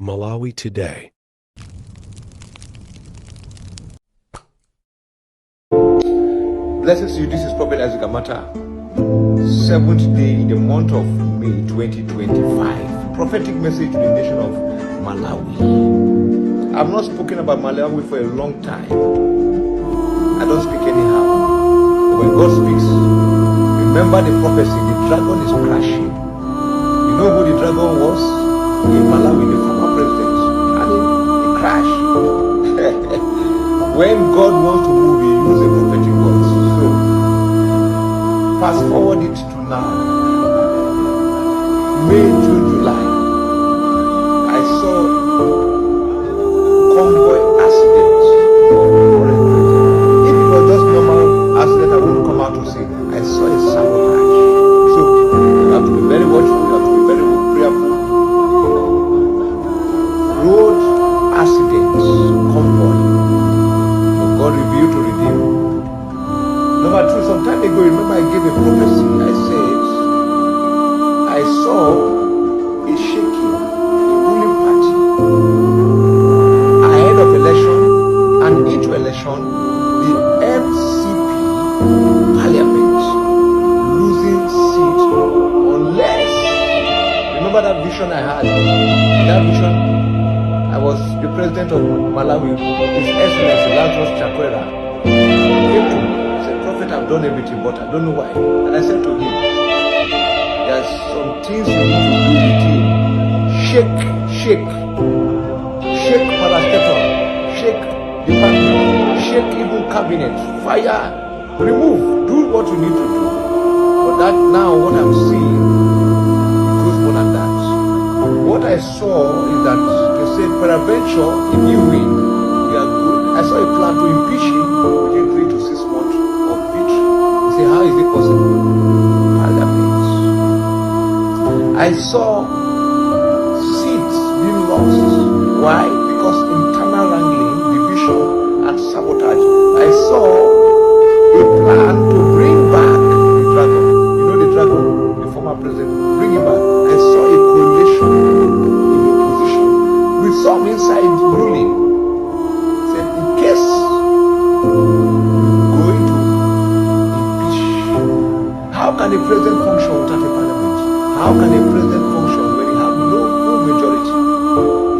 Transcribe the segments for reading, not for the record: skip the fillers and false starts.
Malawi today. Blessings to you. This is Prophet Isaac Amata, 7th day in the month of May 2025. Prophetic message to the nation of Malawi. I've not spoken about Malawi for a long time. I don't speak anyhow. But when God speaks, remember the prophecy. The dragon is crashing. You know who the dragon was? In Malawi, the former president. And he crashed. When God wants to move, he uses a prophetic words. So, fast forward it to now. May, June, July. I saw convoy accidents. If it was just normal accident, I wouldn't come out to say. I saw a sabotage. So, you have to be very watchful. You have to be very prayerful. Road accidents, convoy. God revealed to redeem. Number two, some time ago, remember I gave a prophecy. I said, I saw a shaking, a ruling party ahead of election and into election, the MCP parliament losing seat unless, remember that vision I had? That vision, I was the president of Malawi, His Excellency Chakwera, came to me and said, Prophet, I've done everything, but I don't know why. And I said to him, there's some things you need to do with him. Shake parastatal, shake department, shake even cabinet, fire, remove, do what you need to do. But that now, what I'm seeing, it goes more than that. What I saw is that they said, peradventure, if you win, you are good. I saw a plan to impeach him within 3 to 6 months of victory. You say, how is it possible? Parliament. I saw seats being lost. Why? Because internal wrangling, division, and sabotage. I saw a plan to bring back the dragon. You know the dragon, the former president, bring him back. I saw a coalition in opposition with some inside ruling. Said, in case going to impeach, how can a president function without a parliament? How can a president function when he have no majority?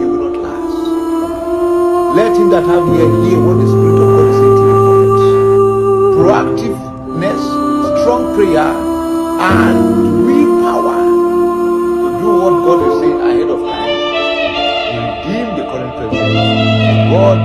He will not last. Let him that have ear hear what the Spirit of God is saying to the prophets. Proactiveness, strong prayer, and willpower to do what God is saying ahead of time. Redeem the current president. God